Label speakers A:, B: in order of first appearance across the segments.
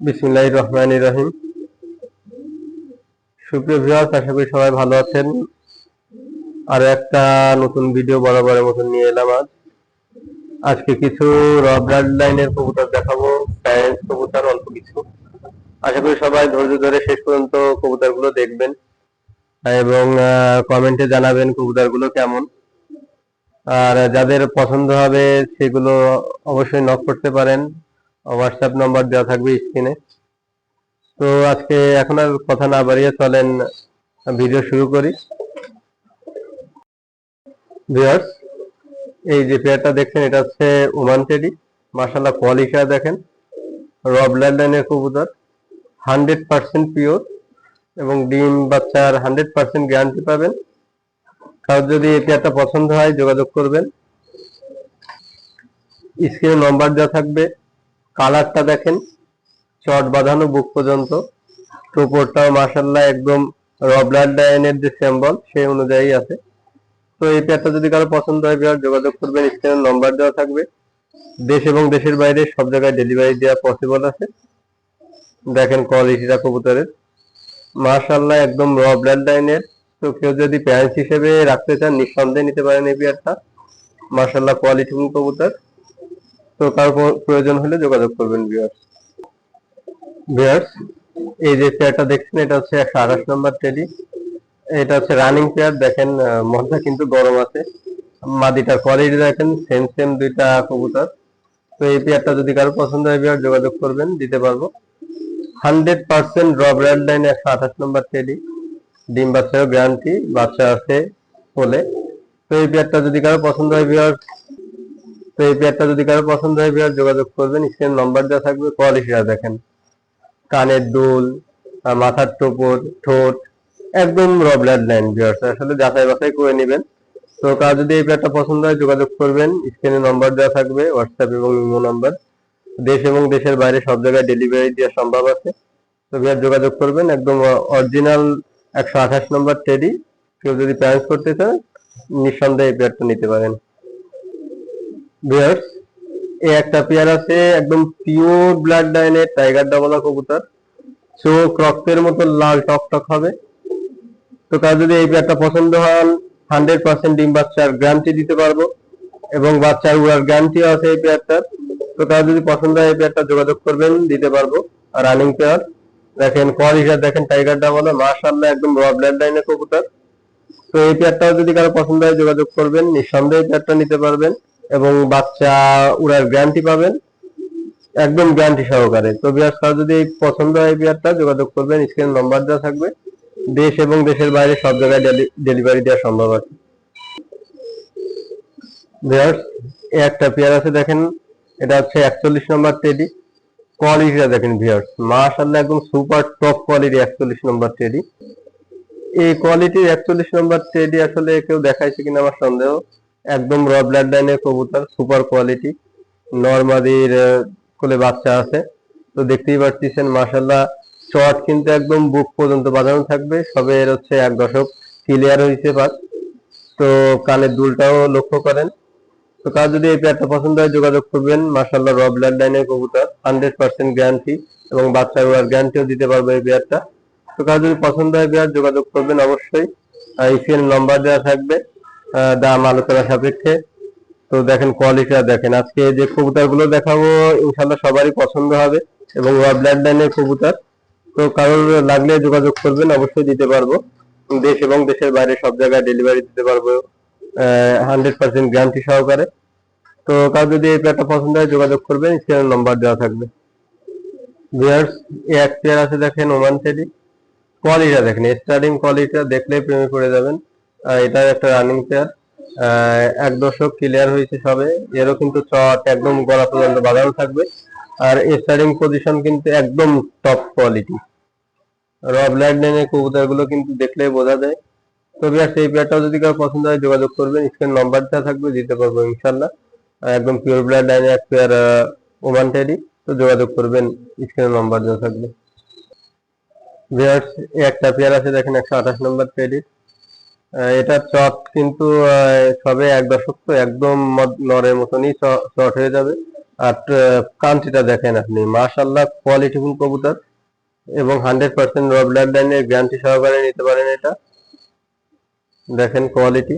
A: বিসমিল্লাহির রহমানির রহিম। সুপ্রিয় ভিউয়ার্স, আশা করি সবাই ভালো আছেন। আরো একটা নতুন ভিডিও বরাবরের মতন নিয়ে এলাম। আজকে কিছু র ব্লাড লাইনের কবুতর দেখাবো, প্যারেন্টস কবুতর অল্প কিছু। আশা করি সবাই ধৈর্য ধরে শেষ পর্যন্ত কবুতরগুলো দেখবেন এবং কমেন্টে জানাবেন কবুতরগুলো কেমন। আর যাদের পছন্দ হবে সেগুলো অবশ্যই নক করতে পারেন, হোয়াটসঅ্যাপ নম্বর দেওয়া থাকবে স্ক্রিনে। তো আজকে এখন আর কথা না বাড়িয়ে চলেন ভিডিও শুরু করি। ভিউয়ার্স, এই যে পেয়ারটা দেখছেন এটা হচ্ছে ওমান টেডি। মাশাআল্লাহ কোয়ালিটিটা দেখেন, র ব্লাড লাইনের কবুতর, 100% পিওর এবং ডিম বাচ্চার 100% গ্যারান্টি পাবেন। কারণ যদি এই পেয়ারটা পছন্দ হয় যোগাযোগ করবেন, স্ক্রিনে নম্বর দেওয়া থাকবে। কালারটা দেখেন, চট বাঁধানো বুক পর্যন্ত। টোপরটাও মাশাআল্লাহ একদম র ব্লাড লাইনের যে সিম্বল সেই অনুযায়ী আছে। তো এই পেয়ারটা যদি কারো পছন্দ হয় যোগাযোগ করবেন, স্ক্রিনে নম্বর দেওয়া থাকবে। দেশ এবং দেশের বাইরে সব জায়গায় ডেলিভারি দেওয়া পসিবল আছে। দেখেন কোয়ালিটিটা কবুতরের, মাশাআল্লাহ একদম র ব্লাড লাইনের। তো কেউ যদি প্যারেন্টস হিসেবে রাখতে চান নিঃসন্দেহে নিতে পারেন এই পেয়ারটা। মাশাআল্লাহ কোয়ালিটিফুল কবুতর। তো কারো প্রয়োজন হলে যোগাযোগ করবেন ভিউয়ার্স। ভিউয়ার্স, এই যে পেয়ারটা দেখছেন এটা হচ্ছে 128 নম্বর টেডি। এটা হচ্ছে রানিং পেয়ার। দেখেন মনটা কিন্তু গরম আছে। মাদিটার কোয়ালিটি দেখেন, সেম সেম দুইটা কবুতর। তো এই পেয়ারটা যদি কারো পছন্দ হয় ভিউয়ার যোগাযোগ করবেন, দিতে পারবো। 100% র ব্লাড লাইন 128 নম্বর টেডি, ডিম বাচ্চাও গ্যারান্টি, বাচ্চা আছে বলে। তো এই পেয়ারটা যদি কারো পছন্দ হয় ভিউয়ার যোগাযোগ করবেন, স্ক্রিনে নম্বর দেওয়া থাকবে। কোয়ালিটিটা দেখেন, কানের দুল, মাথার টোপর, ঠোঁট একদম র ব্লাড লাইন। ভিউয়ার্স আসলে যাচাই বাছাই করে নেবেন। তো কার যদি এই পেয়ারটা পছন্দ হয় যোগাযোগ করবেন, স্ক্রিনে নম্বর দেওয়া থাকবে, হোয়াটসঅ্যাপ এবং ইমো নাম্বার। দেশ এবং দেশের বাইরে সব জায়গায় ডেলিভারি দেওয়া সম্ভব আছে। তো ভিউয়ার যোগাযোগ করবেন, একদম অরিজিনাল 128 নম্বর টেডি। কেউ যদি প্যারেন্টস করতে চান নিঃসন্দেহে এই পেয়ারটা নিতে পারেন। ভিউয়ার্স, এই একটা পেয়ার আছে একদম পিওর ব্লাড লাইনের টাইগার ডাবলা কবুতর। চোখ রক্তের মতো লাল টকটক হবে। তো কার যদি এই পেয়ারটা পছন্দ হয় 100% ডিম বাচ্চার গ্যারান্টি দিতে পারবো এবং বাচ্চার উড়ার গ্যারান্টিও আছে এই পেয়ারটার। তো কার যদি পছন্দ হয় এই পেয়ারটা যোগাযোগ করবেন, দিতে পারবো। আর রানিং পেয়ার দেখেন, কোয়ালিটি দেখেন, টাইগার ডাবলা মাশাআল্লাহ একদম র ব্লাড লাইনের কবুতর। তো এই পেয়ারটাও যদি কারো পছন্দ হয় যোগাযোগ করবেন, নিঃসন্দেহে এই পেয়ারটা নিতে পারবেন এবং বাচ্চা উড়ার গ্যারান্টি পাবেন একদম গ্যারান্টি সহকারে। তো ভিউয়ার্স, কারো যদি পছন্দ হয় এই পেয়ারটা যোগাযোগ করবেন, স্ক্রিনে নম্বর দেওয়া থাকবে। দেশ এবং দেশের বাইরে সব জায়গায় ডেলিভারি দেওয়া সম্ভব আছে। ভিউয়ার্স, এই একটা পেয়ার আছে দেখেন, এটা হচ্ছে 41 নম্বর টেডি। কোয়ালিটিটা দেখেন ভিউয়ার্স, মাশাআল্লাহ একদম সুপার টপ কোয়ালিটি 41 নম্বর টেডি। এই কোয়ালিটির 41 নম্বর টেডি আসলে কেউ দেখাইছে কিনা আমার সন্দেহ। একদম র ব্লাড লাইনের কবুতর, সুপার কোয়ালিটি। নরমাদির কোলে বাচ্চা আছে। তো দেখতেই পাচ্ছেন মাশাআল্লাহ চট কিন্তু একদম বুক পর্যন্ত বাঁধানো থাকবে। সবে এর হচ্ছে 1 দশক ক্লিয়ার হয়েছে বাস। তো কানের দুলটাও লক্ষ্য করেন। তো কার যদি এই পেয়ারটা পছন্দ হয় যোগাযোগ করবেন। মাশাআল্লাহ র ব্লাড লাইনের কবুতর, 100% গ্যারান্টি এবং বাচ্চার ওয়ার গ্যারান্টিও দিতে পারবে এই পেয়ারটা। তো কার যদি পছন্দ হয় পেয়ার যোগাযোগ করবেন অবশ্যই। স্ক্রিনে নম্বর দেওয়া থাকবে, দাম আলোচনা সাপেক্ষে। তো দেখেন কোয়ালিটিটা দেখেন, আজকে যে কবুতর গুলো দেখাবো ইনশাল্লাহ সবারই পছন্দ হবে এবং র ব্লাড লাইনের কবুতর। তো কারোর লাগলে যোগাযোগ করবেন, অবশ্যই দিতে পারবো। দেশ এবং দেশের বাইরে সব জায়গায় ডেলিভারি দিতে পারবো 100% গ্যারান্টি সহকারে। তো কারো যদি এই পেয়ারটা পছন্দ হয় যোগাযোগ করবেন, স্ক্রিনে নম্বর দেওয়া থাকবে। ভিউয়ার্স, এই এক পেয়ার আছে দেখেন ওমান টেডি। কোয়ালিটিটা দেখেন, স্টার্টিং কোয়ালিটিটা দেখলে প্রেমে পড়ে যাবেন। এটা একটা রানিং পেয়ার, 1 দশক ক্লিয়ার হয়েছে সবে। এরও কিন্তু চট একদম গলা পর্যন্ত বাঁধানো থাকবে। আর স্টার্টিং পজিশন কিন্তু একদম টপ কোয়ালিটি। র ব্লাড লাইনের কবুতর গুলো কিন্তু দেখলেই বোঝা যায়। তো ভিউয়ার্স, এই পেয়ারটাও যদি কারো পছন্দ হয় যোগাযোগ করবেন, স্ক্রিনে নম্বরটা থাকবে, দিতে পারবো ইনশাল্লাহ। একদম পিওর ব্লাড লাইনের এক পেয়ার ওমান টেডি। তো যোগাযোগ করবেন, স্ক্রিনে নম্বর দেওয়া থাকবে। ভিউয়ার্স, একটা পেয়ার আছে দেখেন 128 নম্বর টেডি। এটা চট কিন্তু সবে 1 দশক, তো একদম নরের মতনই চট হয়ে যাবে। আর কান্ট্রিটা দেখেন আপনি, মাশাআল্লাহ কোয়ালিটিফুল কবুতর এবং 100% র ব্লাড লাইনের গ্যারান্টি সহকারে নিতে পারেন। এটা দেখেন কোয়ালিটি,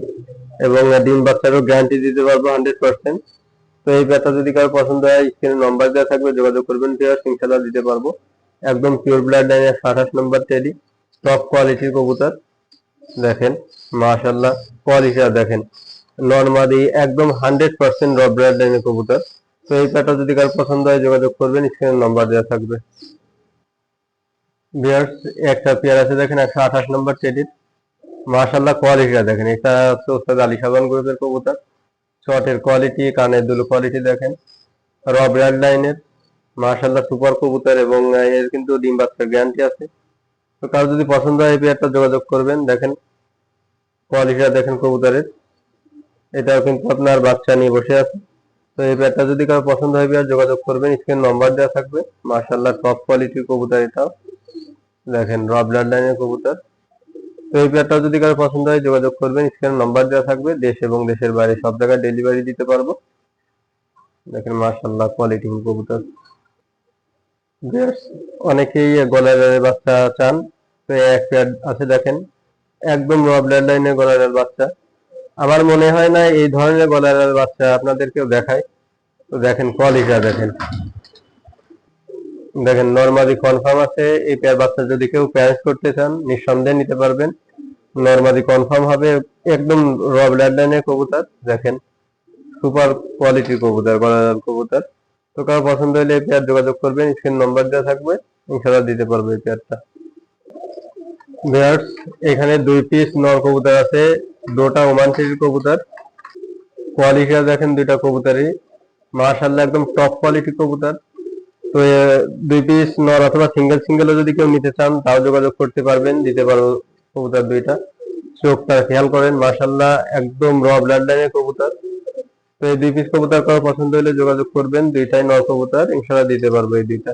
A: এবং ডিম বাচ্চারও গ্যারান্টি দিতে পারবো 100%। তো এই পেয়ারটা যদি কারো পছন্দ হয় স্ক্রিনে নাম্বার দেওয়া থাকবে, যোগাযোগ করবেন, ইনশাআল্লাহ দিতে পারবো। একদম পিওর ব্লাড লাইনের 28 নম্বর টেডি, টপ কোয়ালিটির কবুতর। দেখেন মাশাআল্লাহ কোয়ালিটিটা দেখেন, নরমালি একদম 100% র ব্লাড লাইনের কবুতর। তো এই পেয়ারটা যদি কারো পছন্দ হয় যোগাযোগ করবেন, স্ক্রিনে নাম্বার দেওয়া থাকবে। ভিউয়ার্স, একটা পেয়ার আছে দেখেন 128 নম্বর টেডির, মাশাআল্লাহ কোয়ালিটিটা দেখেন। এটা হচ্ছে ওস্তাদ আলী সাবান গ্রুপের কবুতর। শটের কোয়ালিটি, কানের দুল কোয়ালিটি দেখেন, র ব্লাড লাইনের, মাশাআল্লাহ সুপার কবুতর, এবং এর কিন্তু ডিম বাচ্চার গ্যারান্টি আছে। তো কারো যদি পছন্দ হয় এই পেয়ারটা যোগাযোগ করবেন। দেখেন কোয়ালিটিটা দেখেন কবুতরের, এটাও কিন্তু আপনার বাচ্চা নিয়ে বসে আছে। তো এই পেয়ারটা যদি কারো পছন্দ হয় পেয়ার যোগাযোগ করবেন, স্ক্রিনে নাম্বার দেওয়া থাকবে। মাশাআল্লাহ টপ কোয়ালিটির কবুতর এটাও দেখেন, র ব্লাড লাইনের কবুতর। তো এই পেয়ারটা যদি কারো পছন্দ হয় যোগাযোগ করবেন, স্ক্রিনে নাম্বার দেওয়া থাকবে। দেশ এবং দেশের বাইরে সব জায়গায় ডেলিভারি দিতে পারবো। দেখেন মাশাআল্লাহ কোয়ালিটিফুল কবুতর। অনেকেই গলার বাচ্চা চান, তো এক পেয়ার আছে দেখেন, একদম র ব্লাড লাইনের গলার বাচ্চা। আমার মনে হয় না এই ধরনের গলার বাচ্চা আপনাদেরকেও দেখায়। তো দেখেন কোয়ালিটিটা দেখেন, দেখেন নরমালি কনফার্ম আছে। এই পেয়ার বাচ্চা যদি কেউ প্যারেন্টস করতে চান নিঃসন্দেহে নিতে পারবেন, নরমালি কনফার্ম হবে। একদম র ব্লাড লাইনের কবুতর, দেখেন সুপার কোয়ালিটির কবুতর, গলার কবুতর। তো কারো পছন্দ হলে এই পেয়ার যোগাযোগ করবেন, স্ক্রিন নাম্বার দেওয়া থাকবে, ইনশাআল্লাহ দিতে পারবো এই পেয়ারটা। ভিউয়ার্স, এখানে 2 পিস নর কবুতর আছে, দুটো ওমান সিরিজ কবুতর। কোয়ালিটিটা দেখেন দুইটা কবুতরই, মাশাআল্লাহ একদম টপ কোয়ালিটি কবুতর। তো 2 পিস নর অথবা সিঙ্গেল সিঙ্গেলও যদি কেউ নিতে চান তাও যোগাযোগ করতে পারবেন, দিতে পারবো কবুতর দুইটা। চোখটা খেয়াল করেন, মাশাআল্লাহ একদম র ব্লাড লাইনের কবুতর। তো এই 2 পিস কবুতর কারো পছন্দ হলে যোগাযোগ করবেন, দুইটাই নর কবুতর, ইনশাআল্লাহ দিতে পারবো এই দুইটা।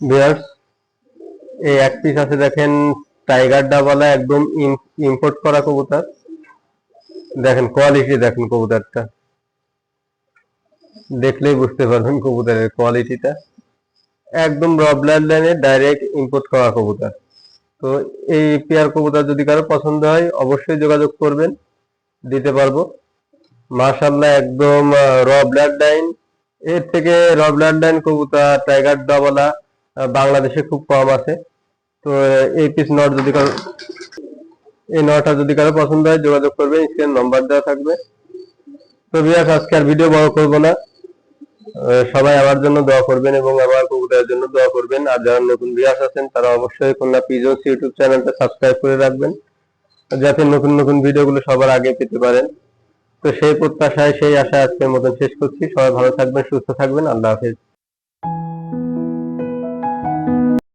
A: ভিউয়ার্স, এই এক পিস আছে দেখেন টাইগার ডাবলা, একদম ইম্পোর্ট করা কবুতর। দেখেন কোয়ালিটি দেখেন কবুতরটা, দেখলেই বুঝতে পারবেন কবুতরের কোয়ালিটিটা, একদম র ব্লাড লাইনের ডাইরেক্ট ইম্পোর্ট করা কবুতর। তো এই পেয়ার কবুতর যদি কারো পছন্দ হয় অবশ্যই যোগাযোগ করবেন, দিতে পারবো। মাশাআল্লাহ একদম র ব্লাড লাইন, এর থেকে র ব্লাড লাইন কবুতর টাইগার ডাবলা বাংলাদেশে খুব কম আছে। তো এই পিস নট যদি কারো, এই নটা যদি কারো পছন্দ হয় যোগাযোগ করবেন, স্ক্রিনে নাম্বার দেওয়া থাকবে। তো ভিউয়ার্স, আজকে আর ভিডিও বড় করবো না, সবাই আমার জন্য দোয়া করবেন এবং আমার কবুতরের জন্য দোয়া করবেন। আর যারা নতুন ভিউয়ার্স আছেন তারা অবশ্যই খুলনা পিজনস ইউটিউব চ্যানেলটা সাবস্ক্রাইব করে রাখবেন, যাতে নতুন নতুন ভিডিওগুলো সবার আগে পেতে পারেন। তো সেই প্রত্যাশায়, সেই আশায় আজকের মতন শেষ করছি। সবাই ভালো থাকবেন, সুস্থ থাকবেন, আল্লাহ হাফেজ।